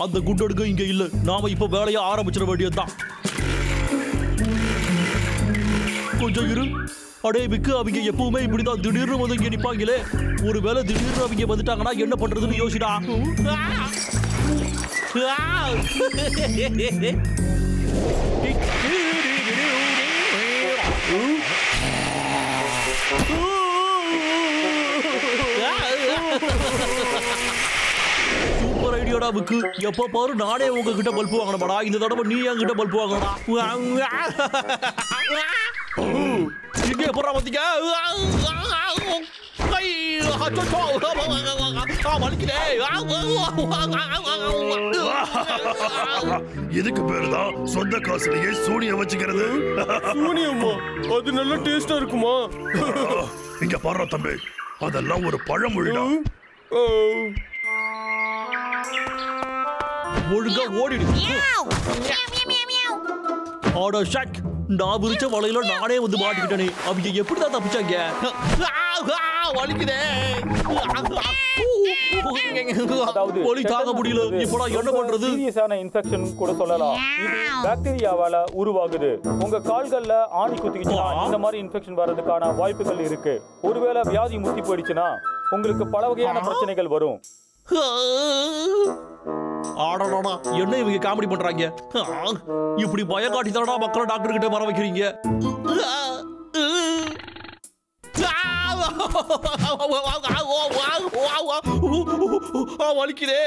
அந்த குண்டடுங்க இங்க இல்ல. நாம இப்ப வேலையை ஆரம்பிச்சிட வேண்டியதுதான். கொஞ்சம் இரு. அடே விக்கு, அவங்க எப்பவுமே இப்படிதான் திடீர்னு வந்து இங்க நிப்பாங்களே. ஒருவேளை திடீர்னு அவங்க வந்துட்டாங்கன்னா என்ன பண்றதுன்னு யோசிடா. சூப்பர் ஐடியாடா விக்கு. எப்ப பாரு நானே உங்ககிட்ட பல்பு வாங்கணுமாடா. இந்த தடவை நீ என்கிட்ட பல்பு வாங்கடா. இங்கே போறா பாத்தீங்க. இதுக்கு பேருதான் சொந்த காசுலயே சூனியம் வச்சுக்கிறது. சூனியமா? அது நல்ல டேஸ்டா இருக்குமா? இங்க பாரு தம்பி, அதெல்லாம் ஒரு பழமொழிடா. ஒழுங்கா ஓடிடு. ஆடா ஷட், நான் விரிச்ச வலையில நானே வந்து மாட்டிக்கிட்டேனே. அவங்க எப்படிதான் தப்பிச்சாங்க? வலி தாங்க முடியல. இப்ப என்ன பண்றது? சீரியஸான இன்ஃபெக்ஷன் கூட சொல்லலாம். இது பாக்டீரியாவால உருவாகுது. உங்க கால்கள்ல ஆணி குத்திக்கிச்சுனா இந்த மாதிரி இன்ஃபெக்ஷன் வர்றதுக்கான வாய்ப்புகள் இருக்கு. ஒருவேளை வியாதி முத்தி போயிடுச்சுன்னா உங்களுக்கு பல வகையான பிரச்சனைகள் வரும். ஆடா, என்ன இவங்க காமெடி பண்றாங்க? இப்படி பயம் காட்டி தானடா மக்களை டாக்டர் கிட்ட வர வைக்கிறீங்க. வலிக்குதே.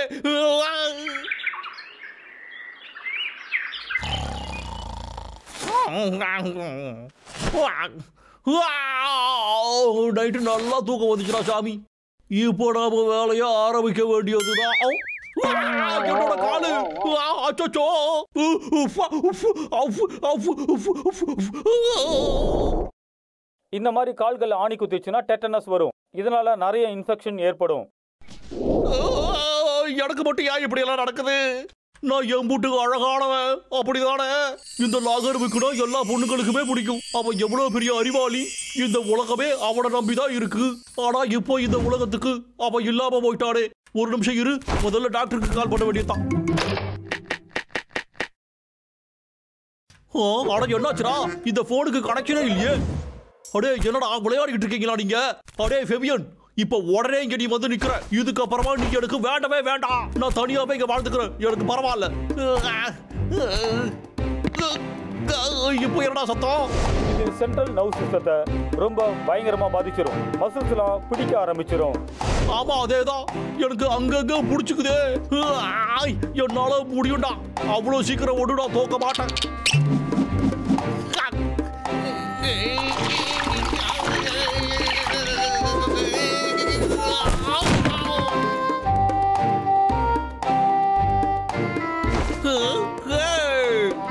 நைட்டு நல்லா தூக்கம் வந்துச்சுடா சாமி. இப்போ நாம வேலையை ஆரம்பிக்க வேண்டியதுதான். என்னோட காலு. அச்சோ. இந்த மாதிரி கால்கள் ஆணி குத்திச்சுன்னா டெட்டனஸ் வரும். இதனால நிறைய இன்ஃபெக்ஷன் ஏற்படும். எனக்கு மட்டும் ஏன் இப்படி எல்லாம் நடக்குது? நான் என் வீட்டுக்கு அழகானவன், அப்படிதானே? இந்த லாகர்விக்குனா எல்லா பொண்ணுங்களுக்குமே பிடிக்கும். அவன் எவ்வளவு பெரிய அறிவாளி. இந்த உலகமே அவனை நம்பிதான் இருக்கு. ஆனா இப்போ இந்த உலகத்துக்கு அவன் இல்லாம போயிட்டானே. ஒரு நிமிஷம் இரு, முதல்ல டாக்டருக்கு கால் பண்ண வேண்டியதான். ஆனா என்னாச்சுடா? இந்த போனுக்கு கனெக்ஷனே இல்லையே. அடே என்னடா விளையாடிக்கிட்டு இருக்கீங்களா நீங்க? அடே ஃபெபியன், இப்ப உடனே இங்க நீ வந்து நிக்கிற. இதுக்கு அப்புறமா நீ எனக்கு வேண்டவே வேண்டாம். நான் தனியாவே இங்க வாழ்ந்துக்கிறேன். எனக்கு பரவாயில்ல. இப்போ என்னடா சத்தம்? இது சென்ட்ரல் நர்வ் சிஸ்டத்தை ரொம்ப பயங்கரமா பாதிச்சிடும். மசில்ஸ்லாம் பிடிக்க ஆரம்பிச்சிடும். ஆமா அதேதான். எனக்கு அங்கங்க பிடிச்சுக்குதே. என்னால முடியும்டா. அவ்வளவு சீக்கிரம் ஒன்று நான் தோக்க மாட்டேன்.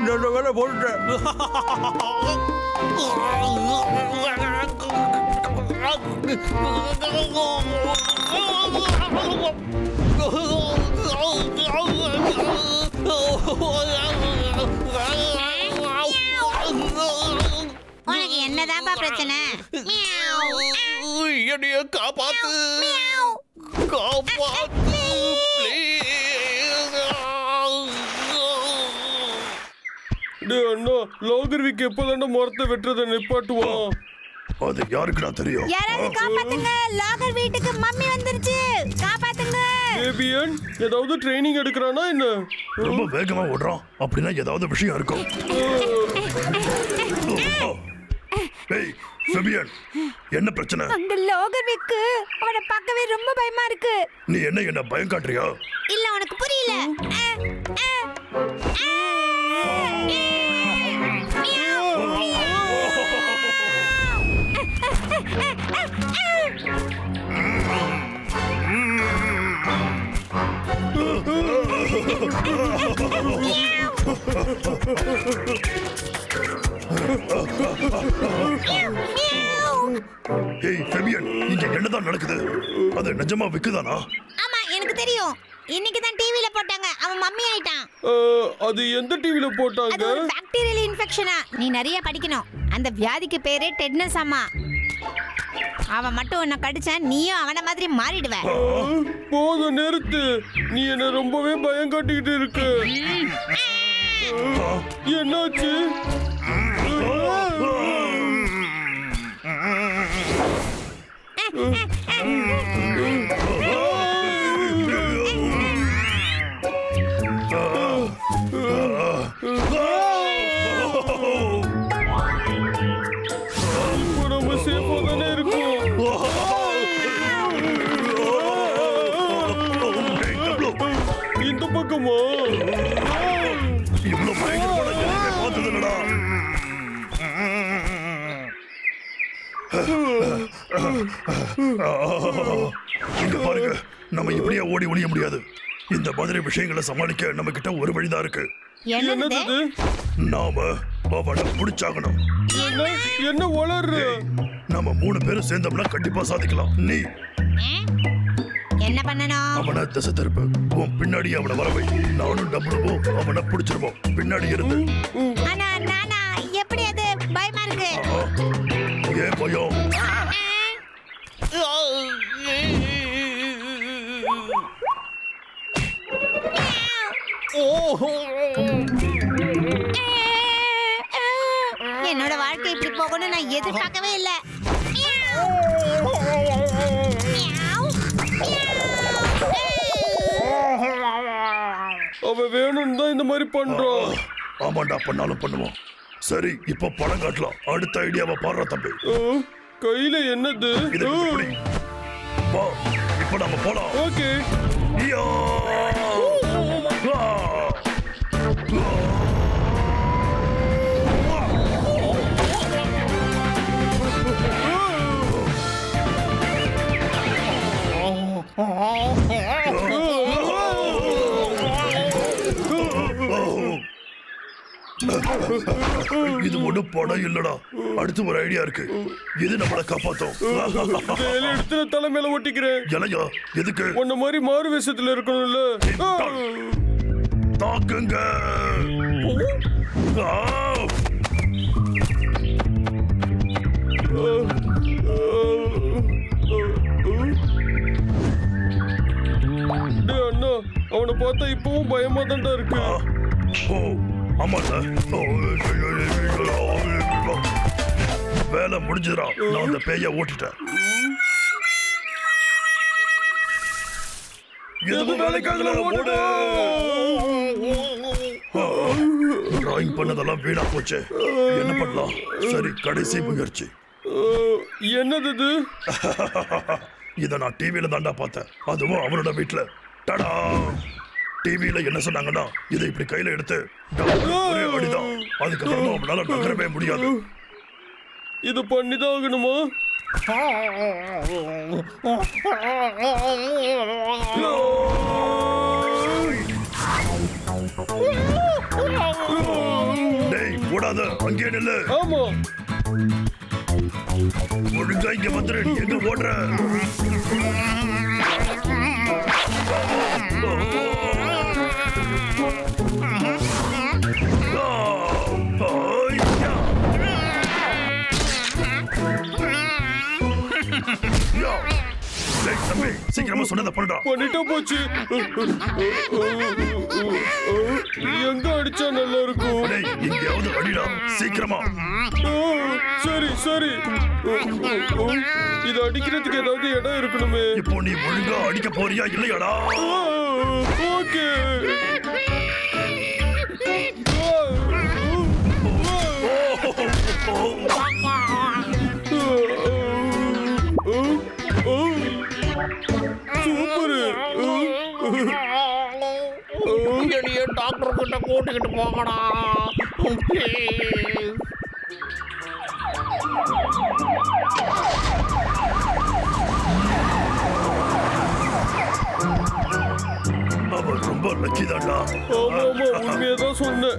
நல்ல வேலை போட்டுட்டேன். உனக்கு என்னதான்ப்பா பிரச்சனை? என்னைய காப்பாத்து, காப்பாத்து. அண்ணா, லாகர்விக்கு எப்பதாண்டா மரத்தை வெட்டுறதை நிப்பாட்டுவான்? அது யாருக்குடா தெரியும்? யாராவது காப்பாத்துங்க. லாகர் வீட்டுக்கு மம்மி வந்துருச்சு. காப்பாத்துங்க. ஃபேபியன் ஏதாவது ட்ரைனிங் எடுக்கறானா என்ன? ரொம்ப வேகமா ஓடுறான். அப்படினா ஏதாவது விஷயம் இருக்கும். ஏய் ஃபேபியன், என்ன பிரச்சனை? அந்த லாகர்விக்கு அவனை பார்க்கவே ரொம்ப பயமா இருக்கு. நீ என்ன பயம் காட்டுறியா? இல்ல உனக்கு புரியல. ஏய் ஃபேபியன், இங்க என்னதான் நடக்குது? அது நிஜமா விக்குதானா? ஆமா எனக்கு தெரியும். இன்னைக்கு தான் டிவில போட்டாங்க. அவன் மம்மி ஆயிட்டான். அது எந்த டிவில போட்டாங்க? அது ஒரு பாக்டீரியல் இன்ஃபெக்ஷனா. நீ நிறைய படிக்கணும். அந்த வியாதிக்கு பேரே டெட்னஸ் அம்மா. அவன் மட்டும் உன்னை கடிச்சான், நீயும் அவன மாதிரி மாறிடுவ. போதும் நிறுத்து. நீ என்ன ரொம்பவே பயம் காட்டிக்கிட்டு இருக்கு. என்னாச்சு? இப்போ நம்ம சேஃபா தானே இருக்கோம். இந்த பக்கமா? இவ்வளவு பயங்கரமான எலியை பார்த்தது இல்லடா. இங்க பாருங்க, நம்ம இப்படியே ஓடி ஒளிய முடியாது. இந்த மாதிரி விஷயங்களை சமாளிக்க நம்ம கிட்ட ஒரு வழிதான் இருக்கு. என்னது? என்னது? நாம அவனை பிடிச்சாகணும். என்ன வளர்ற? நம்ம 3 பேரும் சேர்ந்தோம்னா கண்டிப்பா சாதிக்கலாம். நீ என்ன பண்ணணும்? அவனை திசை திருப்பு. உன் பின்னாடி அவனை வரவை. நானும் டபுளும் அவனை பிடிச்சிருவோம். பின்னாடி இருந்து. ஆனா நானா எப்படி? அது பயமா இருக்கு. ஏன் பயம்? என்னோட வாழ்க்கை இப்படி போகணும் நான் எதிர்பார்க்கவே இல்லை. அவ வேணும்னு தான் இந்த மாதிரி பண்றான். ஆமாண்டா, பண்ணாலும் பண்ணுவோம். சரி, இப்ப படம் காட்டலாம். அடுத்த ஐடியாவை பாடுற தம்பி. கையில என்னது? இதை இப்படி. வா, இப்ப நாம போலாம். ஓகே. யா! இது ஒண்ணு படம் இல்லடா. அடுத்து ஒரு ஐடியா இருக்கு. இது நம்மளை காப்பாத்தும். எடுத்து தலைமையில ஒட்டிக்கிறேன். இலையா? எதுக்கு? உன்ன மாதிரி மாறு வேஷத்துல இருக்கணும்ல. தாக்குங்க. அண்ணா, அவனை பார்த்தா இப்பவும் பயமா தான்டா இருக்கு. ஆமாடா. வேலை முடிஞ்சுடா. நான் அந்த பேய ஓட்டிட்டேன். எதுவும் வேலைக்காகல ஓடு. டிராயிங் பண்ணதெல்லாம் வீணா போச்சு. என்ன பண்ணலாம்? சரி, கடைசி முயற்சி. என்னது இது? இத நான் டிவியில தாண்டா பார்த்தேன். அதுவும் அவனோட வீட்டுல. டடா! டிவியில என்ன சொன்னாங்கன்னா, இதை இப்படி கையில எடுத்து ஒரே அடிதான். அதுக்கப்புறமா அவனால நகரவே முடியாது. இது பண்ணிதான் ஆகணுமா? டேய், ஓடாத, அங்கே நில்லு. ஆமா. ஒழுங்கா இங்க வந்துரு. எங்க ஓடுற? சீக்கிரமா சொன்னதை பண்றா. பண்ணிட்டா போச்சு. எங்க அடிச்சா நல்லா இருக்கும்? எங்கேயாவது அடிடா, சீக்கிரமா. சரி சரி. இது அடிக்கிறதுக்கு ஏதாவது இடம் இருக்கணுமே. இப்போ நீ ஒழுங்கா அடிக்க போறியா இல்லையாடா? ஓகே. சூப்பரு. என்னைய டாக்டர் கிட்ட கூட்டிக்கிட்டு போகடா. அவன் ரொம்ப லக்கி தான்டா. ஆமா ஆமா, உண்மையதான் சொன்னேன்.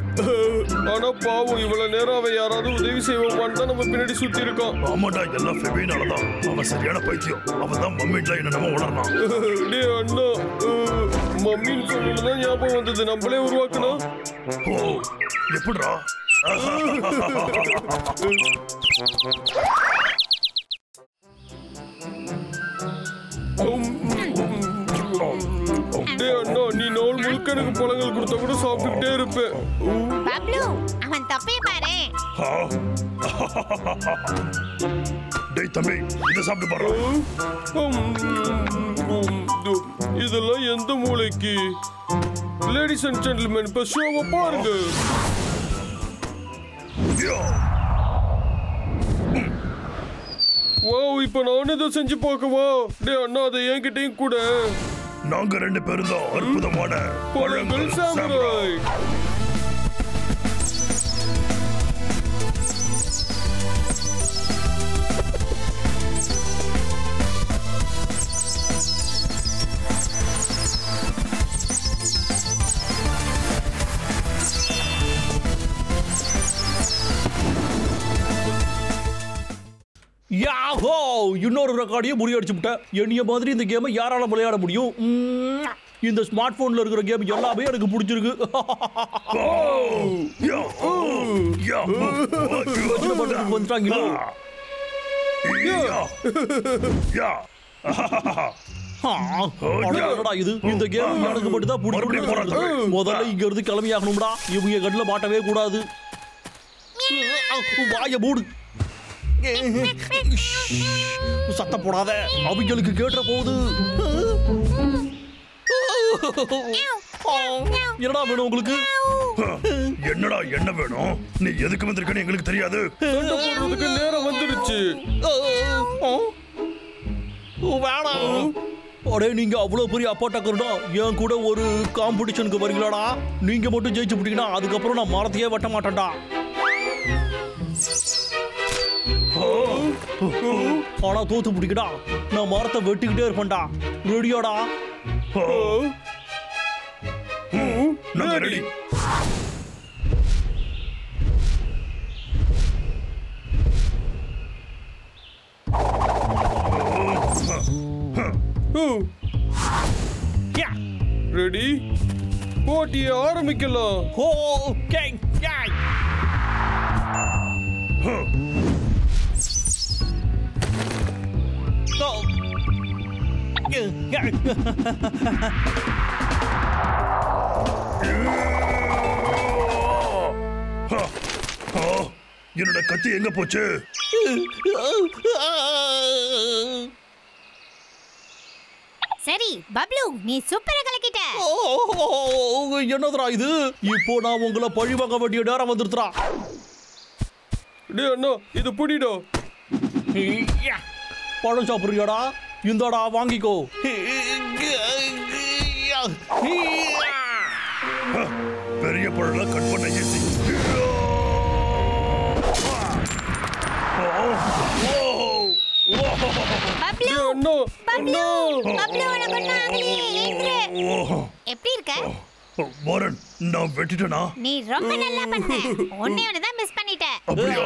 ஆனா பாவம், இவ்வளவு நேரம் அவன் யாராவது உதவி செய்வான் தான் நம்ம பின்னாடி சுத்தி இருக்கான். ஆமாடா, எல்லாம் ஃபெபினாலதான். அவன் சரியான பைத்தியம். அவன் தான் மம்மின்ல என்னென்னமோ உணர்றான். டே அண்ணா, மம்மின்னு சொல்லணும்தான் ஞாபகம் வந்தது. நம்மளே உருவாக்கணும். ஓ, எப்படிடா? டேய் அண்ணா, நீ நாள் முழுக்க எனக்கு பழங்கள் கொடுத்தா கூட சாப்பிட்டுக்கிட்டே இருப்பேன். பப்ளு அவன் தொப்பைய பாரு. டேய் தம்பி, இதை சாப்பிட்டு பாரு. இதெல்லாம் எந்த மூளைக்கு? லேடிஸ் அண்ட் ஜென்டில்மேன், இப்ப ஷோவை பாருங்க. வாவ், இப்ப நானும் இதை செஞ்சு பார்க்கவா? டேய் அண்ணா, அதை என்கிட்டயும் கூட. நாங்க 2 பேரும் தான் அற்புதமான பழங்கள் சாமுராய். யாஹோ, இன்னொரு ரெக்கார்டையும் முறியடிச்சு விட்டேன். என்னைய மாதிரி இந்த கேமை யாரால விளையாட முடியும்? இந்த ஸ்மார்ட் போன்ல இருக்கிற கேம் எல்லாமே எனக்கு பிடிச்சிருக்கு. வந்துட்டாங்களோ? இது இந்த கேம் எனக்கு மட்டும் தான் பிடிக்கும். முதல்ல இங்க இருந்து கிளம்பி ஆகணும்டா. இவங்க கண்ணில் மாட்டவே கூடாது. வாய மூடு. சத்தம் போடாத, அவங்களுக்கு கேட்ட போகுது. என்னடா வேணும் உங்களுக்கு? என்னடா என்ன வேணும்? நீ எதுக்கு வந்திருக்கன்னு எங்களுக்கு தெரியாது. நேரம் வந்துருச்சு. வேணாம். அடே, நீங்க அவ்வளவு பெரிய அப்பாட்டக்கர்டா, என் கூட ஒரு காம்படிஷனுக்கு வரீங்களாடா? நீங்க மட்டும் ஜெயிச்சு விட்டீங்கன்னா அதுக்கப்புறம் நான் மரத்தையே வெட்ட மாட்டேன்டா. ஆனா தோத்து பிடிக்கடா, நான் மரத்தை வெட்டிக்கிட்டே இருப்பேன்டா. ரெடியாடா? ரெடி. ரெடி, போட்டியை ஆரம்பிக்கலாம். என்னோட கத்தி எங்க போச்சு? சரி பப்ளு, நீ சூப்பரா கலக்கிட்ட. என்னதுடா இது? இப்போ நான் உங்களை பழி வாங்க வேண்டிய நேரம் வந்துருச்சுடா. டேய் அண்ணா, இது புடிடா. பழம் சாப்பிடுறியாடா? இந்தாடா, வாங்கிக்கோ. பெரிய பழம் கட் பண்ண ஈஸி. எப்படி இருக்க மோரன்? நான் வெட்டிட்டேனா? நீ ரொம்ப நல்லா பண்ண. ஒண்ணே ஒண்ணுதான் மிஸ் பண்ணிட்ட. அப்படியா?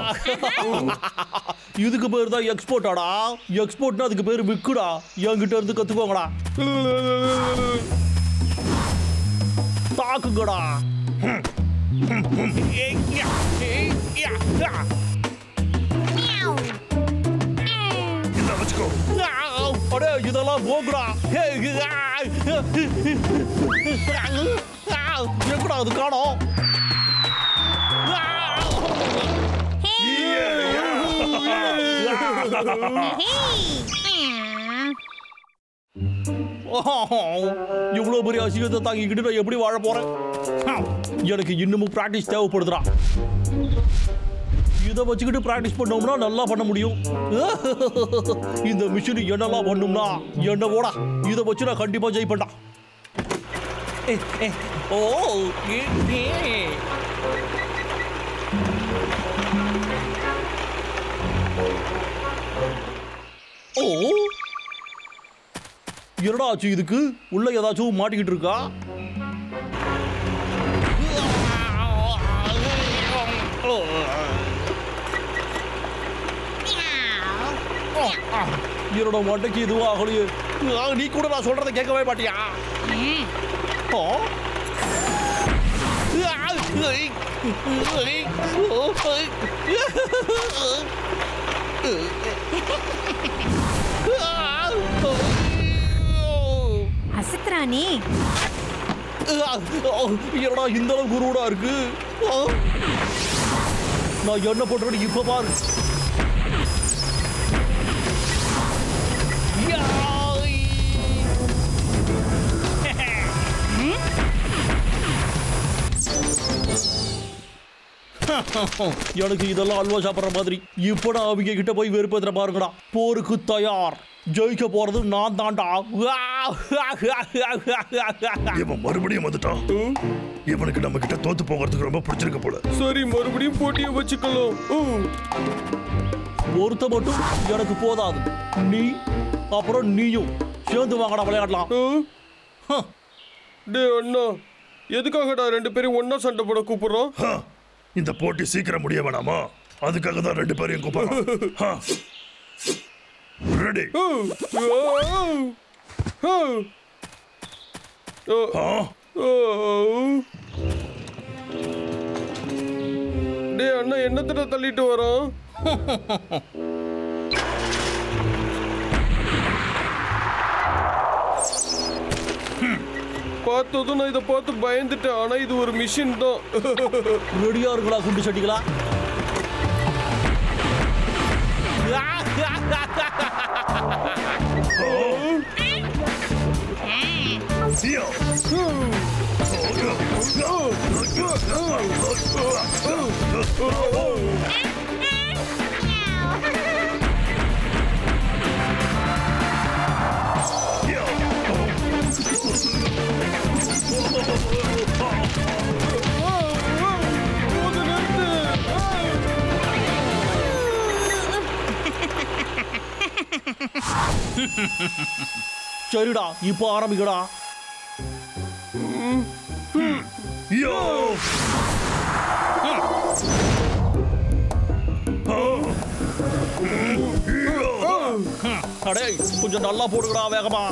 இதுக்கு பேர் தான் எக்ஸ்போர்ட்டாடா. எக்ஸ்போர்ட்னா அதுக்கு பேர் விக்குடா. என்கிட்ட இருந்து கத்துக்கோங்கடா. தாக்குங்கடா. இத வச்சுக்கோ. அடே, இதெல்லாம் போகுடா. எங்கடா அது காணோம்? இவ்வளவு பெரிய அசிங்கத்தை தாங்கிக்கிட்டு நான் எப்படி வாழ போறேன்? எனக்கு இன்னமும் பிராக்டிஸ் தேவைப்படுதுடா. இதை வச்சுக்கிட்டு பிராக்டிஸ் பண்ணோம்னா நல்லா பண்ண முடியும். இந்த மிஷின் என்னெல்லாம் பண்ணும்னா என்ன ஓடா, இதை வச்சு நான் கண்டிப்பா ஜெயிப்பேன்டா. ஓ, ஓ, என்னடா ஆச்சு இதுக்கு? உள்ள ஏதாச்சும் மாட்டிக்கிட்டு இருக்கா? என்னோட மட்டைக்கு இதுவும் ஆகலையே. நீ கூட நான் சொல்றதை கேட்கவே மாட்டியா? அசத்ராணி என்னடா இந்த அளவு குருடா இருக்கு? நான் என்ன பண்றேன்னு இப்ப பாரு. எனக்கு இதெல்லாம் அல்வா சாப்பிட்ற மாதிரி. இப்ப நான் அவங்க கிட்ட போய் வெறுப்பேத்துற பாருங்கடா. போருக்கு தயார், ஜெயிக்க போறது நான் தான்டா. இவன் மறுபடியும் வந்துட்டான். இவனுக்கு நம்ம கிட்ட தோத்து போகிறதுக்கு ரொம்ப பிடிச்சிருக்க போல. சரி, மறுபடியும் போட்டியை வச்சுக்கலாம். ஒருத்த மட்டும் எனக்கு போதாது. நீ அப்புறம் நீயும் சேர்ந்து வாங்கடா விளையாடலாம். டே அண்ணா, எதுக்காகடா 2 பேரும் ஒன்னா சண்டை போட கூப்பிடுறோம்? இந்த போட்டி சீக்கிரம் முடிய வேணாமா? அதுக்காக தான் 2 பேரையும் கூப்பிடுறோம். ரெடி? டே அண்ணா, என்னத்தட தள்ளிட்டு வரோம்? பார்த்ததும் நான் இதை பார்த்து பயந்துட்டேன். ஆனா இது ஒரு மிஷின் தான். ரெடியா இருக்குடா குண்டு சட்டிகளா? சரிடா, இப்போ ஆரம்பிக்கடா. அடே, கொஞ்சம் நல்லா போடுங்கடா வேகமா.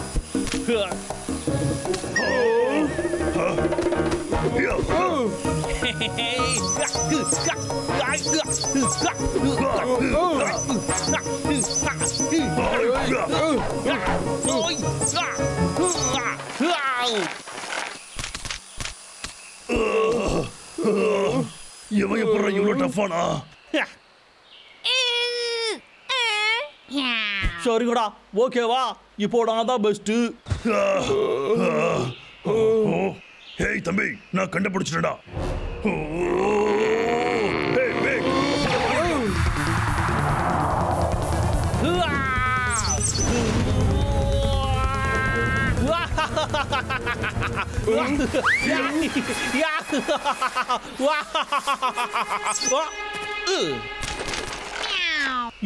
இவன் எப்படி இவ்வளவு டஃப்பானா? சரிங்கடா, ஓகேவா? இப்போ நான் தான் பெஸ்ட். ஹேய் தம்பி, நான் கண்டுபிடிச்சிட்டேன்டா.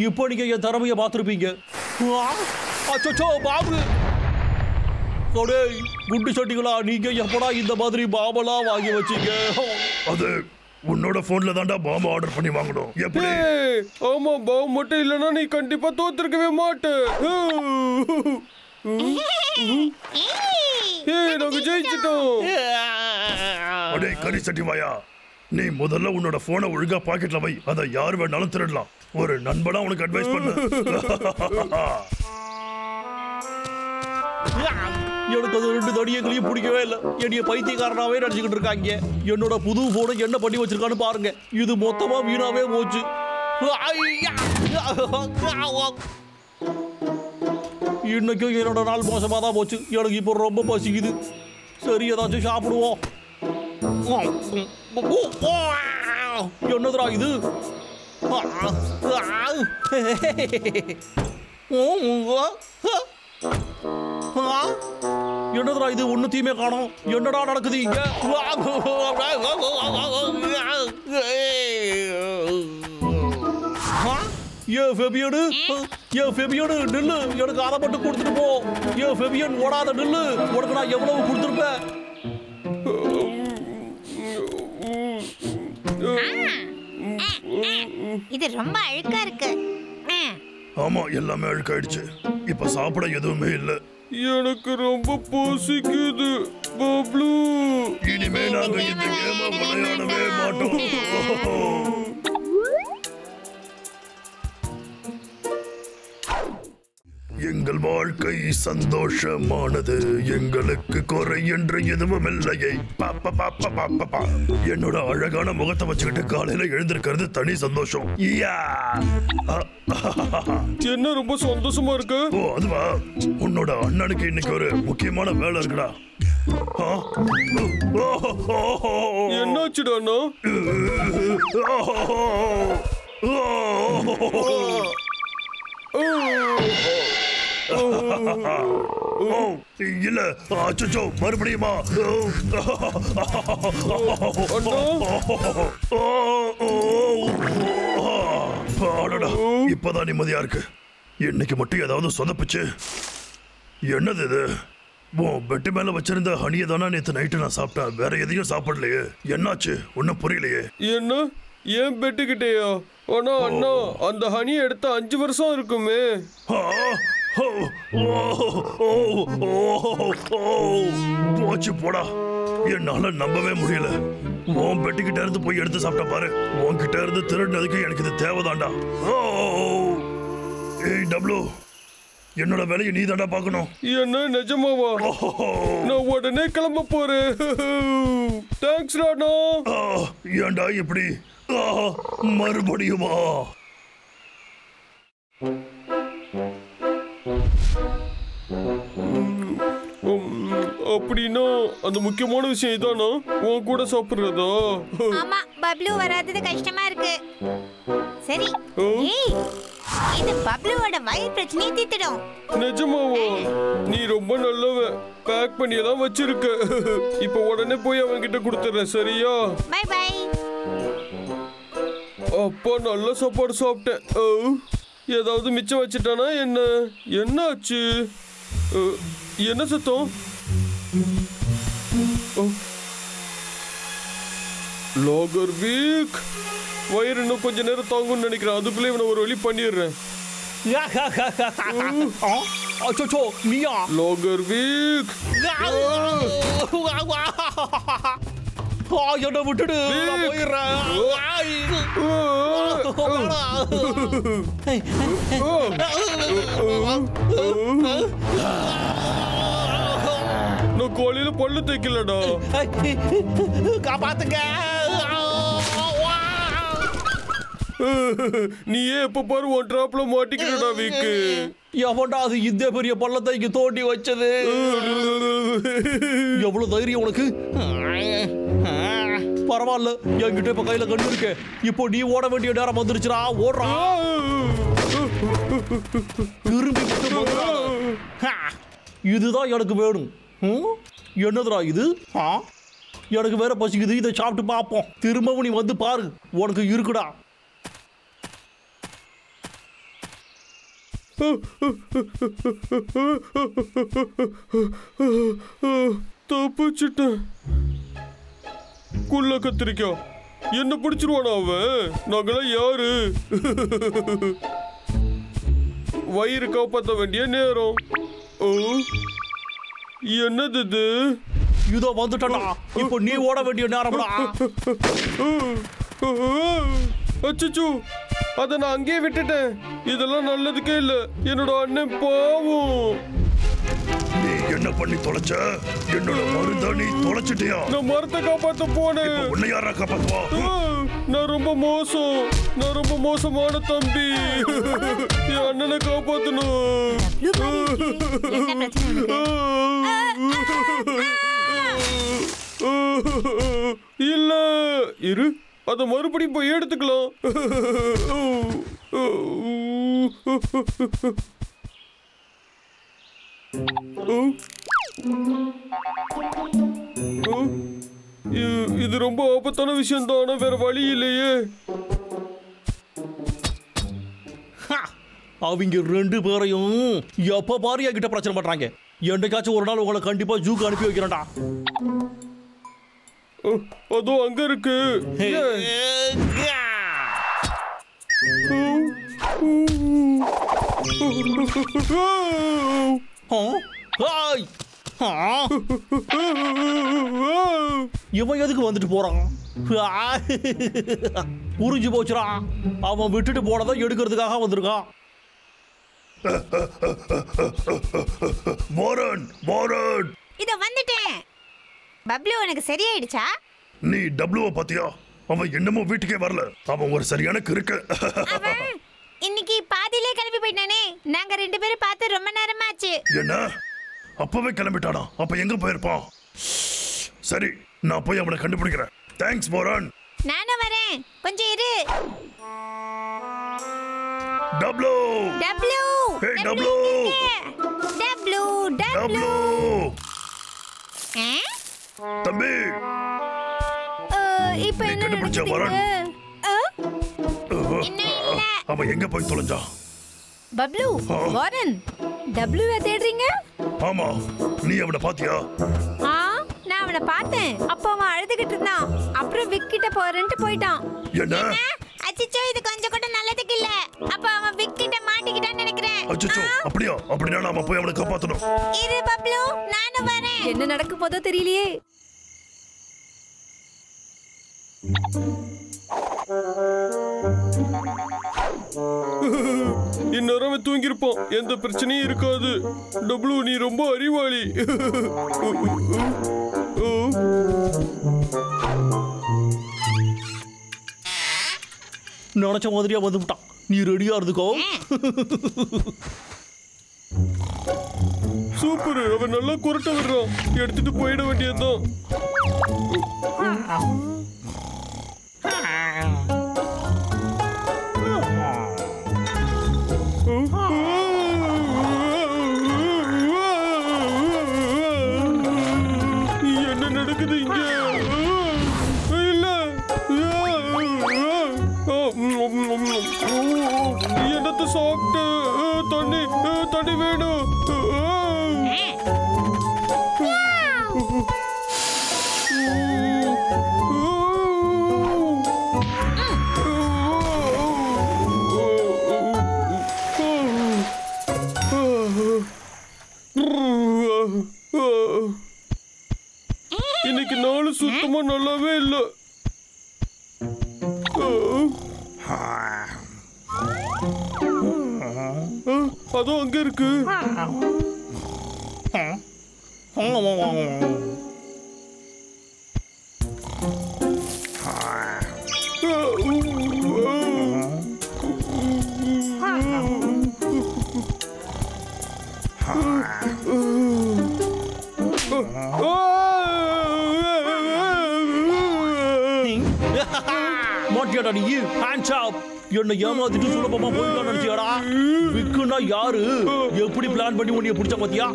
இப்போ நீங்க என் திறமைய பார்த்திருப்பீங்க. அச்சோ பாபு, குண்டு சட்டிகளா, நீங்க எப்படா இந்த மாதிரி பாம்பெல்லாம் வாங்கி வச்சீங்க? அது உன்னோட போன்ல தான்டா பாம்பு ஆர்டர் பண்ணி வாங்கணும். எப்படி? ஆமா, பாம்பு மட்டும் இல்லைன்னா நீ கண்டிப்பா தோத்துருக்கவே மாட்ட. நாங்க ஜெயிச்சிட்டோம். அடே கறி சட்டி வாயா, நீ முதல்ல உன்னோட போனை ஒழுங்கா பாக்கெட்ல வை. அதை யார் வேணாலும் திருடலாம். ஒரு நண்பனா உனக்கு அட்வைஸ் பண்ண. எனக்கு அது 2 தடியங்களையும் பிடிக்கவே இல்லை. என்னைய பைத்தியக்காரனாவே நடிச்சுக்கிட்டு இருக்காங்க. என்னோட புது போனை என்ன பண்ணி வச்சிருக்கான்னு பாருங்க. இது மொத்தமா வீணாவே போச்சு. இன்னைக்கும் என்னோட நாள் மோசமா தான் போச்சு. எனக்கு இப்போ ரொம்ப பசிக்குது. சரி, ஏதாச்சும் சாப்பிடுவோம். என்னதுடா இது? என்னதுடா இது? ஒண்ணுத்தையுமே காணோம். என்னடா நடக்குது இங்க? ஃபெபியனு நில்லு. எனக்கு அதை மட்டும் கொடுத்துட்டு போ. ஃபெபியன் ஓடாத நில்லு. உனக்கு நான் எவ்வளவு கொடுத்துருப்பேன்? இது ரொம்ப அழுக்கா இருக்கு. ஆமா, எல்லாமே அழுக்காயிடுச்சு. இப்ப சாப்பிட எதுவுமே இல்ல. எனக்கு ரொம்ப பசிக்குது பப்ளு. இனிமே நாங்க இந்த கேம விளையாடவே மாட்டோம். எங்கள் வாழ்க்கை சந்தோஷமானது, எங்களுக்கு குறை என்று எதுவும் இல்லையே. என்னோட அழகான முகத்தை வச்சுக்கிட்டு காலையில எழுந்திருக்கிறது தனி சந்தோஷம். என்ன ரொம்ப சந்தோஷமா இருக்கு? ஓ அதுவா, உன்னோட அண்ணனுக்கு இன்னைக்கு ஒரு முக்கியமான வேலை இருக்குடா. என்னாச்சுடா அண்ணா? இல்ல, அச்சோ, மறுபடியுமா? இப்பதான் நிம்மதியா இருக்கு. இன்னைக்கு மட்டும் ஏதாவது சொதப்புச்சு. என்னது இது? பெட்டு மேல வச்சிருந்த ஹனியை தானே நேத்து நைட்டு நான் சாப்பிட்டேன். வேற எதையும் சாப்பிடலையே. என்னாச்சு? ஒன்னும் புரியலையே. என்ன? ஏன் பெட்டுக்கிட்டேயா? ஆனா அண்ணா, அந்த ஹனி எடுத்த 5 வருஷம் இருக்குமே. போச்சு போடா. என்னால நம்பவே முடியல. உன் பெட்டுக்கிட்ட இருந்து போய் எடுத்து சாப்பிட்ட பாரு. உன்கிட்ட இருந்து திருடினதுக்கு எனக்கு இது தேவைதான்டா. ஏய் டப்ளு, என்னோட வேலையை நீ தாண்டா பார்க்கணும். என்ன நிஜமாவா? நான் உடனே கிளம்ப போறேன். தேங்க்ஸ் ராணா. ஏன்டா இப்படி? மறுபடியுமா? அப்படின்னா அந்த முக்கியமான விஷயம் இதானா? உன் கூட சாப்பிடுறதா? ஆமா, பப்ளு வராதது கஷ்டமா இருக்கு. சரி, ஏய், இது பப்ளுவோட வயிறு பிரச்சனையை தீர்த்திடும். நிஜமாவா? நீ ரொம்ப நல்லவ. பேக் பண்ணி எல்லாம் வச்சிருக்க. இப்ப உடனே போய் அவன்கிட்ட கொடுத்துறேன், சரியா? Bye bye. அப்பா நல்ல சாப்பாடு சாப்பிட்டேன். ஏதாவது மிச்சம் வச்சுட்டானா என்ன? என்னாச்சு? என்ன சத்தம்? லாகர் வீக். வயிறு இன்னும் கொஞ்ச நேரம் தாங்கும்னு நினைக்கிறேன். அதுக்குள்ளே இவனை ஒரு வழி பண்ணிடுறேன். அச்சோ, நீயா? லாகர் வீக். என்ன விட்டுடு, நான் போயிடுறேன். நான் காலையில பல்லு தைக்கலடா. காப்பாத்துங்க. நீயே எப்ப பாரு ஒன் டிராப்ல மாட்டிக்கிறடா வீக்கு. எவன்டா அது இந்த பெரிய பள்ளத்தை இங்க தோண்டி வச்சது? எவ்வளவு தைரியம் உனக்கு? பரவாயில்ல, என்கிட்ட இப்ப கையில கண்டு இருக்கு. இப்போ நீ ஓட வேண்டிய நேரம் வந்துருச்சுடா. ஓடுறா. திரும்பி இதுதான் எனக்கு வேணும். என்னதுடா இது? எனக்கு வேற பசிக்குது. இதை சாப்பிட்டு பார்ப்போம். திரும்பவும் நீ வந்து பாரு, உனக்கு இருக்குடா. தப்பிச்சுட்டேன். குள்ள கத்திரிக்கா என்ன பிடிச்சிருவானா அவன்? நாங்களாம் யாரு? வயிறு காப்பாற்ற வேண்டிய நேரம். என்னது இது? இதோ வந்துட்டா. இப்போ நீ ஓட வேண்டிய நேரம்டா. அச்சச்சோ, அதை நான் அங்கேயே விட்டுட்டேன். இதெல்லாம் நல்லதுக்கே இல்ல. என்னோட அண்ணன் பாவம். நீ என்ன பண்ணி தொலைச்ச? என்னோட மருந்த நீ தொலைச்சிட்டியா? நான் மரத்தை காப்பாத்த போனேன். உன்னை யாரா காப்பாத்துவா? நான் ரொம்ப மோசமான தம்பி. என் அண்ணனை காப்பாத்தணும். என்ன பிரச்சனை? இல்ல இரு, அத மறுபடியும் போய் எடுத்துக்கலாம். இது ரொம்ப ஆபத்தான விஷயம் தான். வேற வழி இல்லையே. அவங்க 2 பேரையும் எப்ப பாரு என்கிட்ட பிரச்சனை பண்றாங்க. என்னைக்காச்சும் ஒரு நாள் உங்களை கண்டிப்பா ஜூக்கு அனுப்பி வைக்கிறேன்டா. அதோ அங்க இருக்கு. இவன் எதுக்கு வந்துட்டு போறான்? புரிஞ்சு போச்சுடா. அவன் விட்டுட்டு போனதை எடுக்கிறதுக்காக வந்திருக்கான். வாரன் வாரன், இத வந்துட்டேன். பப்ளு உனக்கு சரியாயிடுச்சா? நீ டப்ளுவை பாத்தியா? அவன் என்னமோ வீட்டுக்கே வரல. அவன் ஒரு சரியான கிறுக்கு. அவன் இன்னைக்கு பாதியிலே கிளம்பி போயிட்டானே. நாங்க 2 பேரும் பார்த்து ரொம்ப நேரமாச்சு. என்ன அப்பவே கிளம்பிட்டானா? அப்ப எங்க போயிருப்பான்? சரி, நான் போய் அவனை கண்டுபிடிக்கிறேன். Thanks Warren. நானும் வரேன், கொஞ்சம் இரு. டப்ளு டப்ளு Hey, டப்ளு டப்ளு டப்ளு தம்பி, இப்போ நீ என்ன கண்டுபிடிச்ச நடக்குது? வரன். இன்னும் இல்ல. அவன் எங்க போய் தொலைஞ்சான்? பப்ளு, வாரன், டப்ளுவை தேடுறீங்க? ஆமா, நீ அவனை பாத்தியா? நான் அவனை பார்த்தேன். அப்போ அவன் அழுதுகிட்டு இருந்தான். அப்புறம் விக் கிட்ட போறேன்ட்டு போயிட்டான். என்ன? அச்சச்சோ, இது கொஞ்சம் கூட நல்லதுக்கு இல்ல. அப்ப அவன் விக் கிட்ட மாட்டிக்கிட்டான்னு நினைக்கிறேன். அச்சச்சோ, அப்படியா? அப்படின்னா நாம போய் அவனை காப்பாத்தணும். இரு பப்ளு, நானும் வரேன். என்ன நடக்க போதோ தெரியலையே. இந்நேரம் அவன் தூங்கியிருப்பான். எந்த பிரச்சனையும் இருக்காது. டப்ளு, நீ ரொம்ப அறிவாளி. நினைச்ச மாதிரியா வந்து விட்டான். நீ ரெடியா இருந்துக்கோ. சூப்பர், அவன் நல்லா குரட்ட விடுறான். எடுத்துட்டு போயிட வேண்டியதுதான். என்ன நடக்குது இங்க? இல்ல, என்னத்தை சாப்பிட்டு தண்ணி தண்ணி வேணும். இன்னைக்கு நாள் சுத்தமா நல்லாவே இல்லை. அதோ அங்க இருக்கு. மாட்டியாடா நீ? Hands up. என்ன ஏமாத்திட்டு சுலபமா போயிடலாம் நினைச்சியாடா? விக்குனா யாரு? எப்படி பிளான் பண்ணி உன்னைய பிடிச்ச பாத்தியா?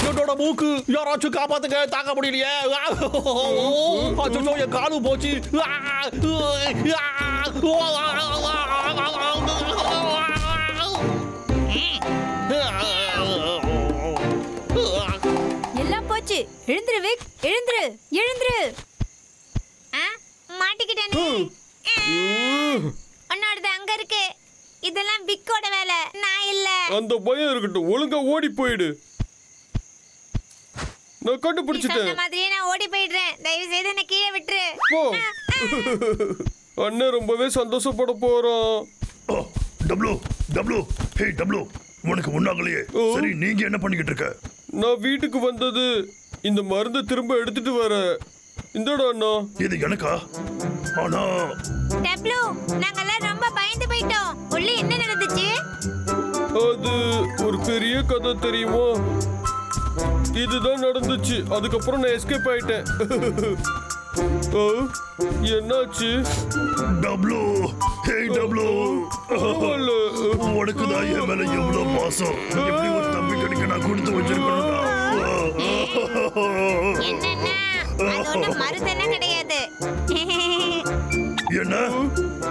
என்னோட மூக்கு யாராச்சும் காப்பாத்துங்க, தாக்க முடியலையே. அச்சோ, என் காலு போச்சு. எல்லாம் போச்சு. எழுந்துரு விக், எழுந்துரு, எழுந்துரு. மாட்டிக்கிட்டேனே. உன்னோடது அங்க இருக்கு. இதெல்லாம் விக்கோட வேலை, நான் இல்ல. அந்த பயம் இருக்கட்டும், ஒழுங்கா ஓடி போயிடு. நான் கண்டுபிடிச்சிட்டேன். சொன்ன மாதிரியே நான் ஓடி போயிடுறேன். தயவு செய்து என்ன கீழே விட்டுரு. போ. அண்ணன் ரொம்பவே சந்தோஷப்பட போறான். டப்ளு டப்ளு, ஹே டப்ளு, உனக்கு ஒண்ணாகலையே. சரி, நீங்க என்ன பண்ணிக்கிட்டு இருக்க? நான் வீட்டுக்கு வந்தது இந்த மருந்தை திரும்ப எடுத்துட்டு வர. இந்தடா அண்ணா. இது எனக்கா? ஆனா டப்ளு, நாங்கெல்லாம் ரொம்ப பயந்து போயிட்டோம். உள்ள என்ன நடந்துச்சு? அது ஒரு பெரிய கதை தெரியுமா? இதுதான் நடந்துச்சு. அதுக்கப்புறம் நான் எஸ்கேப் ஆயிட்டேன். என்னாச்சு? டப்ளு, ஹே டப்ளு, உனக்கு தான் என் மேல எவ்வளவு பாசம். எப்படி ஒரு தம்பி கிடைக்க நான் கொடுத்து வச்சிருக்கணும்டா. என்னன்னா, அது ஒண்ணும் மருந்தெல்லாம் கிடையாது. என்ன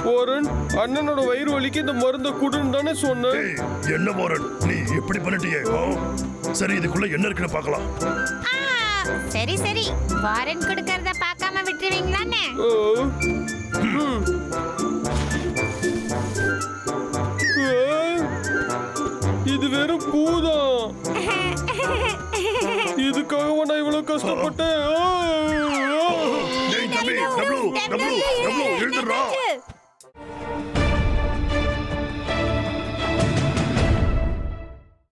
வாரன், அண்ணனோட வயிறு வலிக்கு இந்த மருந்தை குடுன்னு தானே சொன்னேன். ஏய், என்ன வாரன், நீ எப்படி பண்ணிட்டியே? சரி, இதுக்குள்ள என்ன இருக்குன்னு பார்க்கலாம். சரி சரி, வாரன் கொடுக்கறத பார்க்காம விட்டுருவீங்களான்னு? இது வெறும் பூதான். இதுக்காக நான் இவ்வளவு கஷ்டப்பட்டேன்.